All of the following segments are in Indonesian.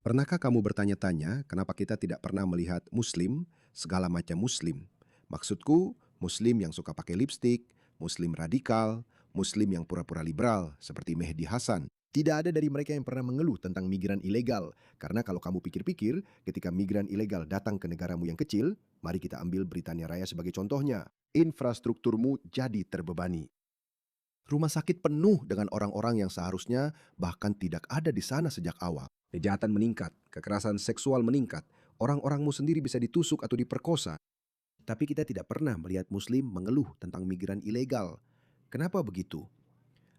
Pernahkah kamu bertanya-tanya kenapa kita tidak pernah melihat Muslim, segala macam Muslim? Maksudku, Muslim yang suka pakai lipstik, Muslim radikal, Muslim yang pura-pura liberal, seperti Mehdi Hasan. Tidak ada dari mereka yang pernah mengeluh tentang migran ilegal, karena kalau kamu pikir-pikir, ketika migran ilegal datang ke negaramu yang kecil, mari kita ambil Britania Raya sebagai contohnya. Infrastrukturmu jadi terbebani. Rumah sakit penuh dengan orang-orang yang seharusnya bahkan tidak ada di sana sejak awal. Kejahatan meningkat, kekerasan seksual meningkat, orang-orangmu sendiri bisa ditusuk atau diperkosa. Tapi kita tidak pernah melihat Muslim mengeluh tentang migran ilegal. Kenapa begitu?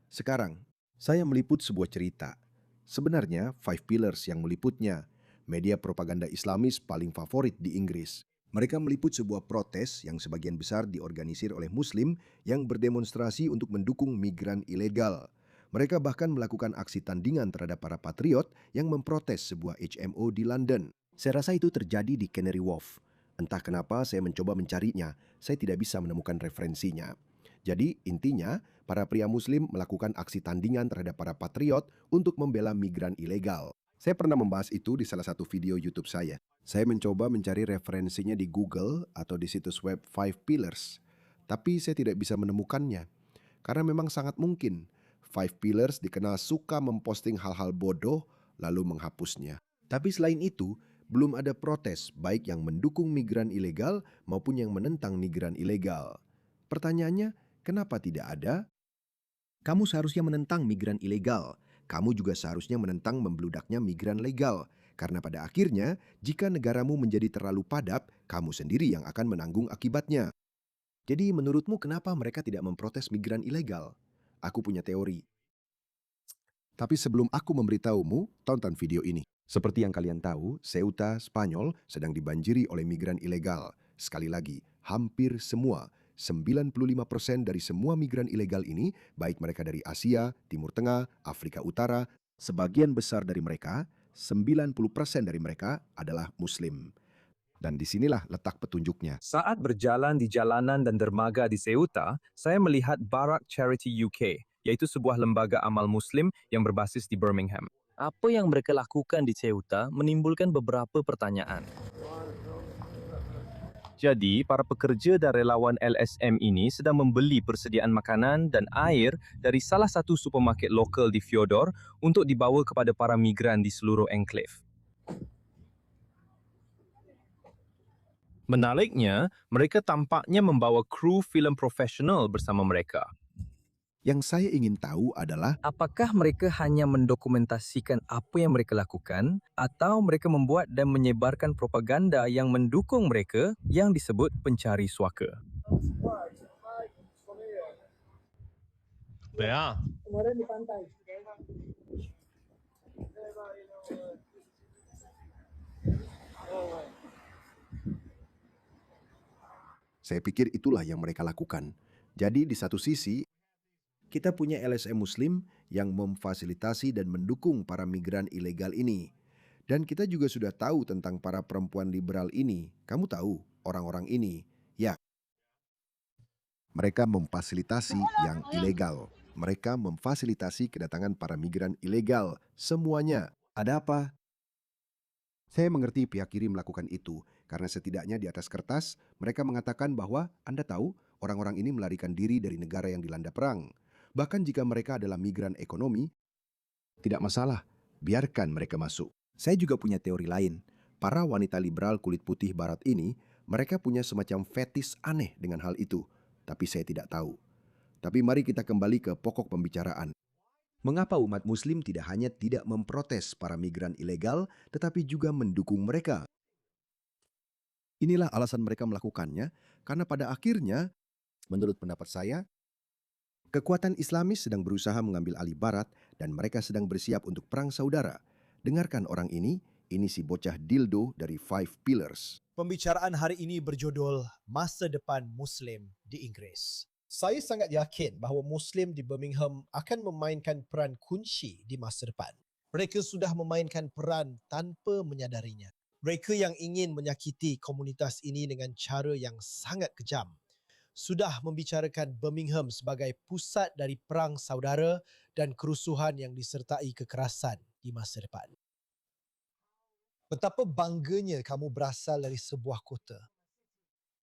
Sekarang, saya meliput sebuah cerita. Sebenarnya, Five Pillars yang meliputnya, media propaganda Islamis paling favorit di Inggris. Mereka meliput sebuah protes yang sebagian besar diorganisir oleh Muslim yang berdemonstrasi untuk mendukung migran ilegal. Mereka bahkan melakukan aksi tandingan terhadap para patriot yang memprotes sebuah HMO di London. Saya rasa itu terjadi di Canary Wharf. Entah kenapa saya mencoba mencarinya, saya tidak bisa menemukan referensinya. Jadi intinya, para pria Muslim melakukan aksi tandingan terhadap para patriot untuk membela migran ilegal. Saya pernah membahas itu di salah satu video YouTube saya. Saya mencoba mencari referensinya di Google atau di situs web Five Pillars, tapi saya tidak bisa menemukannya. Karena memang sangat mungkin Five Pillars dikenal suka memposting hal-hal bodoh lalu menghapusnya. Tapi selain itu, belum ada protes baik yang mendukung migran ilegal maupun yang menentang migran ilegal. Pertanyaannya, kenapa tidak ada? Kamu seharusnya menentang migran ilegal. Kamu juga seharusnya menentang membludaknya migran legal. Karena pada akhirnya, jika negaramu menjadi terlalu padat, kamu sendiri yang akan menanggung akibatnya. Jadi menurutmu kenapa mereka tidak memprotes migran ilegal? Aku punya teori. Tapi sebelum aku memberitahumu, tonton video ini. Seperti yang kalian tahu, Ceuta, Spanyol sedang dibanjiri oleh migran ilegal. Sekali lagi, hampir semua, 95% dari semua migran ilegal ini, baik mereka dari Asia, Timur Tengah, Afrika Utara, sebagian besar dari mereka, 90% dari mereka adalah Muslim. Dan disinilah letak petunjuknya. Saat berjalan di jalanan dan dermaga di Ceuta, saya melihat Barak Charity UK, yaitu sebuah lembaga amal Muslim yang berbasis di Birmingham. Apa yang mereka lakukan di Ceuta menimbulkan beberapa pertanyaan. Jadi, para pekerja dan relawan LSM ini sedang membeli persediaan makanan dan air dari salah satu supermarket lokal di Fyodor untuk dibawa kepada para migran di seluruh enklave. Menariknya, mereka tampaknya membawa kru filem profesional bersama mereka. Yang saya ingin tahu adalah Apakah mereka hanya mendokumentasikan apa yang mereka lakukan atau mereka membuat dan menyebarkan propaganda yang mendukung mereka yang disebut pencari suaka? Ya. saya pikir itulah yang mereka lakukan. Jadi di satu sisi, kita punya LSM Muslim yang memfasilitasi dan mendukung para migran ilegal ini. Dan kita juga sudah tahu tentang para perempuan liberal ini. Kamu tahu orang-orang ini? Ya, mereka memfasilitasi yang ilegal. Mereka memfasilitasi kedatangan para migran ilegal. Semuanya. Ada apa? Saya mengerti pihak kiri melakukan itu, karena setidaknya di atas kertas, mereka mengatakan bahwa Anda tahu, orang-orang ini melarikan diri dari negara yang dilanda perang. Bahkan jika mereka adalah migran ekonomi, tidak masalah, biarkan mereka masuk. Saya juga punya teori lain. Para wanita liberal kulit putih barat ini, mereka punya semacam fetis aneh dengan hal itu. Tapi saya tidak tahu. Tapi mari kita kembali ke pokok pembicaraan. Mengapa umat Muslim tidak hanya tidak memprotes para migran ilegal, tetapi juga mendukung mereka? Inilah alasan mereka melakukannya, karena pada akhirnya, menurut pendapat saya, kekuatan Islamis sedang berusaha mengambil alih Barat dan mereka sedang bersiap untuk perang saudara. Dengarkan orang ini si bocah dildo dari Five Pillars. Pembicaraan hari ini berjudul Masa Depan Muslim di Inggris. Saya sangat yakin bahawa Muslim di Birmingham akan memainkan peran kunci di masa depan. Mereka sudah memainkan peran tanpa menyadarinya. Mereka yang ingin menyakiti komunitas ini dengan cara yang sangat kejam sudah membicarakan Birmingham sebagai pusat dari perang saudara dan kerusuhan yang disertai kekerasan di masa depan. Betapa bangganya kamu berasal dari sebuah kota.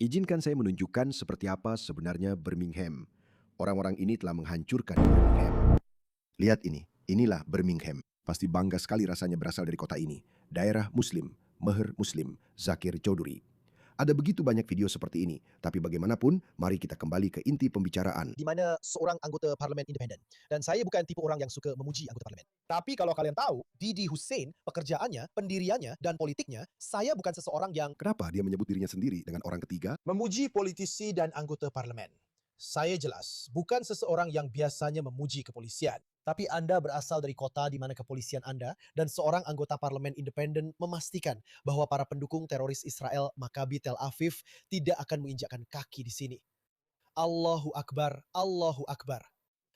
Izinkan saya menunjukkan seperti apa sebenarnya Birmingham. Orang-orang ini telah menghancurkan Birmingham. Lihat ini, inilah Birmingham. Pasti bangga sekali rasanya berasal dari kota ini. Daerah Muslim, Meher Muslim, Zakir Chaudhry. Ada begitu banyak video seperti ini, tapi bagaimanapun, mari kita kembali ke inti pembicaraan. Di mana seorang anggota parlimen independen. Dan saya bukan tipe orang yang suka memuji anggota parlimen. Tapi kalau kalian tahu, Didi Hussein, pekerjaannya, pendiriannya, dan politiknya, saya bukan seseorang yang Kenapa dia menyebut dirinya sendiri dengan orang ketiga? memuji politisi dan anggota parlimen. Saya jelas, bukan seseorang yang biasanya memuji kepolisian. Tapi Anda berasal dari kota di mana kepolisian Anda dan seorang anggota parlemen independen memastikan bahwa para pendukung teroris Israel Maccabi Tel Aviv tidak akan menginjakkan kaki di sini. Allahu Akbar, Allahu Akbar.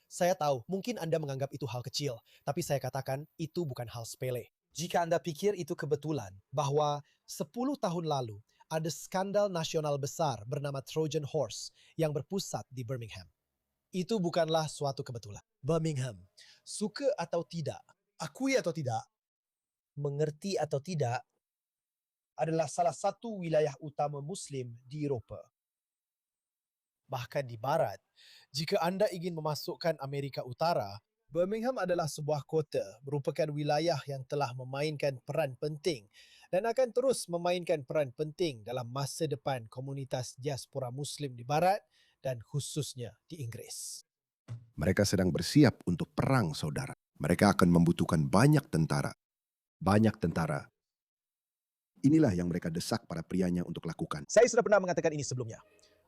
Saya tahu, mungkin Anda menganggap itu hal kecil, tapi saya katakan itu bukan hal sepele. Jika Anda pikir itu kebetulan bahwa 10 tahun lalu ada skandal nasional besar bernama Trojan Horse yang berpusat di Birmingham. Itu bukanlah suatu kebetulan. Birmingham, suka atau tidak, akui atau tidak, mengerti atau tidak, adalah salah satu wilayah utama Muslim di Eropah. Bahkan di Barat, jika anda ingin memasukkan Amerika Utara, Birmingham adalah sebuah kota merupakan wilayah yang telah memainkan peran penting dan akan terus memainkan peran penting dalam masa depan komunitas diaspora Muslim di Barat dan khususnya di Inggris. Mereka sedang bersiap untuk perang, saudara. Mereka akan membutuhkan banyak tentara. Banyak tentara. Inilah yang mereka desak para prianya untuk lakukan. Saya sudah pernah mengatakan ini sebelumnya.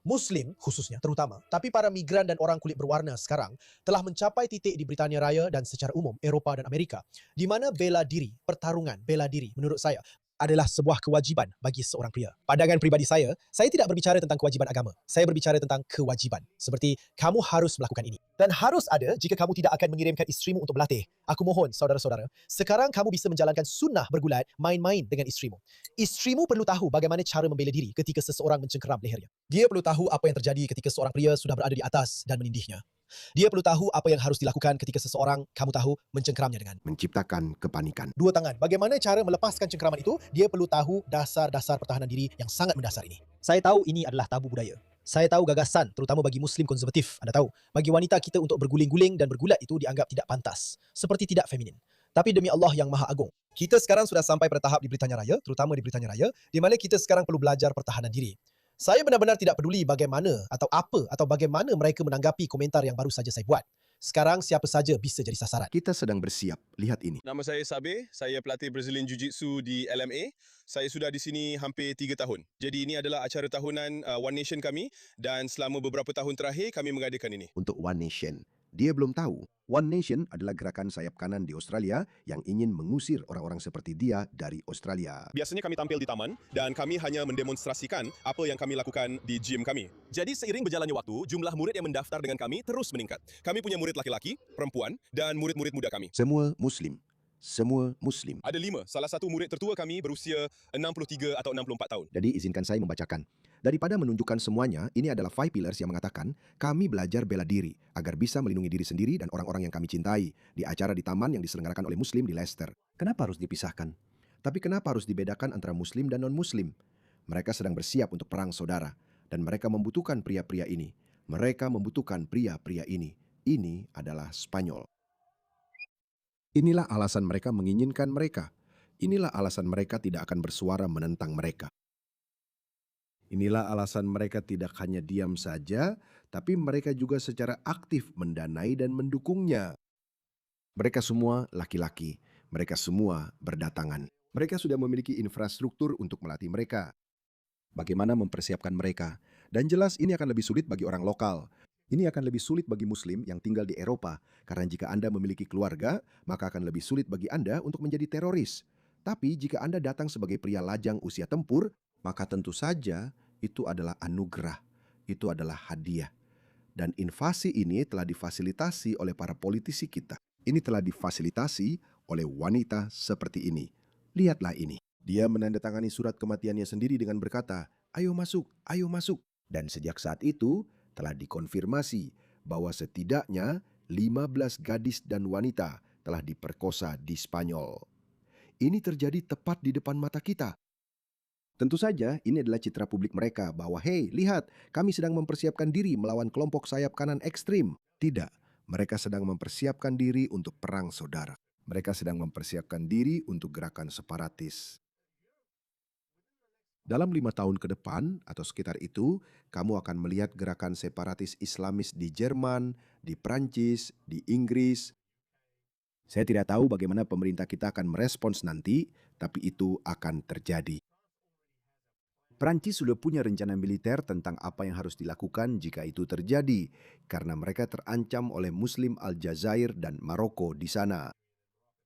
Muslim khususnya terutama, tapi para migran dan orang kulit berwarna sekarang telah mencapai titik di Britania Raya dan secara umum Eropah dan Amerika di mana bela diri, pertarungan bela diri menurut saya adalah sebuah kewajiban bagi seorang pria. Pandangan pribadi saya tidak berbicara tentang kewajiban agama. Saya berbicara tentang kewajiban. Seperti kamu harus melakukan ini. Dan harus ada jika kamu tidak akan mengirimkan isterimu untuk berlatih. Aku mohon saudara-saudara, sekarang kamu bisa menjalankan sunnah bergulat main-main dengan isterimu. Isterimu perlu tahu bagaimana cara membela diri ketika seseorang mencengkeram lehernya. Dia perlu tahu apa yang terjadi ketika seorang pria sudah berada di atas dan menindihnya. Dia perlu tahu apa yang harus dilakukan ketika seseorang, kamu tahu, mencengkeramnya dengan Menciptakan kepanikan. dua tangan. Bagaimana cara melepaskan cengkeraman itu? Dia perlu tahu dasar-dasar pertahanan diri yang sangat mendasar ini. Saya tahu ini adalah tabu budaya. Saya tahu gagasan, terutama bagi Muslim konservatif. Anda tahu, bagi wanita kita untuk berguling-guling dan bergulat itu dianggap tidak pantas. Seperti tidak feminin. Tapi demi Allah yang Maha Agung, kita sekarang sudah sampai pada tahap di Britania Raya, terutama di Britania Raya, di mana kita sekarang perlu belajar pertahanan diri. Saya benar-benar tidak peduli bagaimana atau bagaimana mereka menanggapi komentar yang baru saja saya buat. Sekarang siapa saja bisa jadi sasaran. Kita sedang bersiap. Lihat ini. Nama saya Sabe, saya pelatih Brazilian Jiu-Jitsu di LMA. Saya sudah di sini hampir 3 tahun. Jadi ini adalah acara tahunan One Nation kami dan selama beberapa tahun terakhir kami mengadakan ini. Untuk One Nation. Dia belum tahu, One Nation adalah gerakan sayap kanan di Australia yang ingin mengusir orang-orang seperti dia dari Australia. Biasanya kami tampil di taman dan kami hanya mendemonstrasikan apa yang kami lakukan di gym kami. Jadi seiring berjalannya waktu, jumlah murid yang mendaftar dengan kami terus meningkat. Kami punya murid laki-laki, perempuan dan murid-murid muda kami. Semua Muslim. Semua Muslim. Ada 5. Salah satu murid tertua kami berusia 63 atau 64 tahun. Jadi izinkan saya membacakan. Daripada menunjukkan semuanya, ini adalah 5 pillars yang mengatakan kami belajar bela diri agar bisa melindungi diri sendiri dan orang-orang yang kami cintai di acara di taman yang diselenggarakan oleh Muslim di Leicester. Kenapa harus dipisahkan? Tapi kenapa harus dibedakan antara Muslim dan non-Muslim? Mereka sedang bersiap untuk perang, saudara. Dan mereka membutuhkan pria-pria ini. Mereka membutuhkan pria-pria ini. Ini adalah Spanyol. Inilah alasan mereka menginginkan mereka. Inilah alasan mereka tidak akan bersuara menentang mereka. Inilah alasan mereka tidak hanya diam saja, tapi mereka juga secara aktif mendanai dan mendukungnya. Mereka semua laki-laki. Mereka semua berdatangan. Mereka sudah memiliki infrastruktur untuk melatih mereka. Bagaimana mempersiapkan mereka? Dan jelas ini akan lebih sulit bagi orang lokal. Ini akan lebih sulit bagi Muslim yang tinggal di Eropa, karena jika Anda memiliki keluarga, maka akan lebih sulit bagi Anda untuk menjadi teroris. Tapi jika Anda datang sebagai pria lajang usia tempur, maka tentu saja itu adalah anugerah, itu adalah hadiah. Dan invasi ini telah difasilitasi oleh para politisi kita. Ini telah difasilitasi oleh wanita seperti ini. Lihatlah ini. Dia menandatangani surat kematiannya sendiri dengan berkata, "Ayo masuk, ayo masuk." Dan sejak saat itu telah dikonfirmasi bahwa setidaknya 15 gadis dan wanita telah diperkosa di Spanyol. Ini terjadi tepat di depan mata kita. Tentu saja ini adalah citra publik mereka bahwa hey, lihat, kami sedang mempersiapkan diri melawan kelompok sayap kanan ekstrim. Tidak, mereka sedang mempersiapkan diri untuk perang saudara. Mereka sedang mempersiapkan diri untuk gerakan separatis. Dalam 5 tahun ke depan atau sekitar itu, kamu akan melihat gerakan separatis Islamis di Jerman, di Prancis, di Inggris. Saya tidak tahu bagaimana pemerintah kita akan merespons nanti, tapi itu akan terjadi. Prancis sudah punya rencana militer tentang apa yang harus dilakukan jika itu terjadi, karena mereka terancam oleh Muslim Aljazair dan Maroko di sana.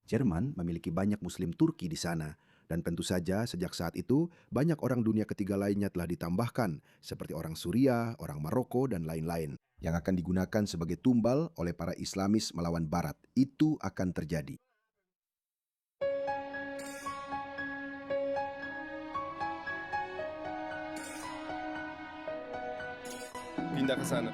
Jerman memiliki banyak Muslim Turki di sana, dan tentu saja sejak saat itu banyak orang dunia ketiga lainnya telah ditambahkan, seperti orang Suriah, orang Maroko, dan lain-lain, yang akan digunakan sebagai tumbal oleh para Islamis melawan Barat. Itu akan terjadi. Pindah ke sana.